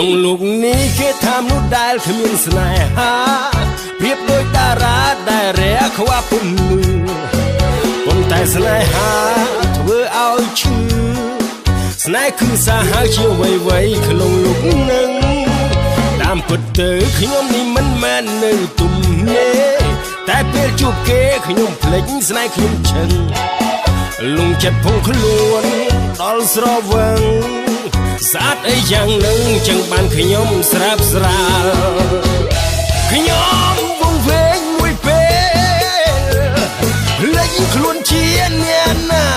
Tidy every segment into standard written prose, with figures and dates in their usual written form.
ក្នុងលោកនេះគេថាមនុស្សដែលគ្មានស្នេហាប្រៀបដូចតារាដែលរះខ្វះពន្លឺប៉ុន្តែស្នេហាធ្វើឲ្យឈឺស្នេហ៍គឺសាហាវជាវ័យក្នុងលោកនឹងតាមពិតទៅខ្ញុំនេះមិនមែននៅទំនេរតែពេលជួបគេខ្ញុំភ្លេចស្នេហ៍ខ្ញុំឈឹងលងចិត្តផងខ្លួនដល់ស្រវឹងស្អាតអីយ៉ាងនឹងចឹងបានខ្ញុំស្រាប់ស្រាលខ្ញុំវងវែងមួយពេលលេចខ្លួនជាអ្នកណា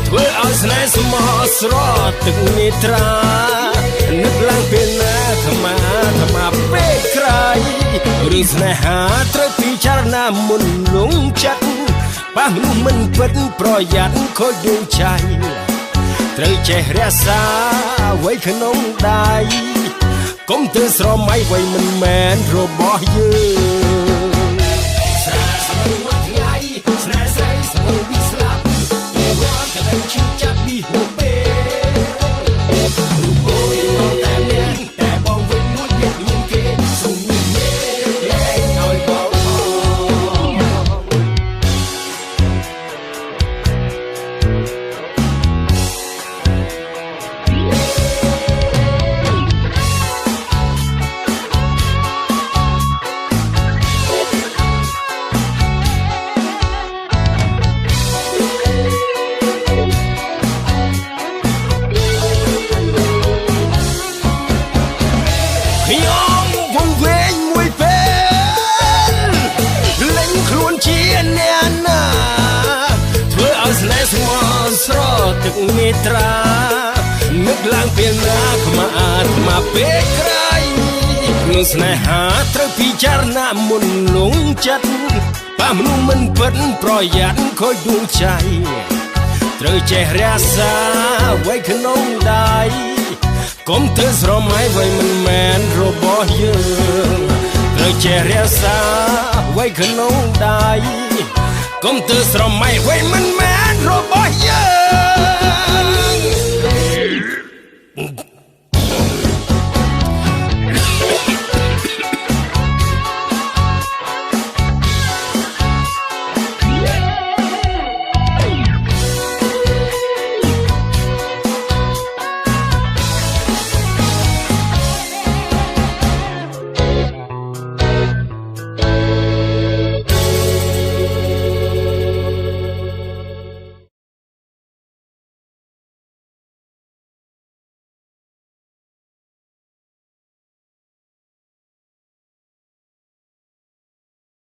ធ្វើឲ្យស្នេហ៍ស្មោះស្រស់ទឹកនេត្រានឹកឡើងពេលណាថ្មពេលក្រោយរឿងស្នេហាត្រូវពិចារណាមុនលងចិត្តប៉ះមនុស្សមិនពិតប្រយ័ត្នខូចដួងใจត្រូវចេះរក្សាអ្វីក្នុងដៃកុំទៅស្រមៃអ្វីមិនមែនរបស់យើងស្រាស្មើមួយថ្ងៃស្នេហ៍ស្រីស្មើពីស្លាប់រាល់កន្លែងឈឺចាប់ពីហូបពេលរូបអូយមកតែអ្នកតែបងវិញមួយអ្នកមានគេសុំមានលេងឲ្យបងទឹកនេត្រានឹកឡើងពេលណាខ្មាស់មកពេលក្រោយរឿងស្នេហាត្រូវពិចារណាមុនលងចិត្តប៉ះមនុស្សមិនពិតប្រយ័ត្នខូចដួងใจត្រូវចេះរក្សាអ្វីក្នុងដៃកុំទៅស្រមៃអ្វីមិនមែនរបស់យើងត្រូវចេះរក្សាអ្វីក្នុងដៃកុំទៅស្រមៃអ្វីមិនមែនរបស់យើង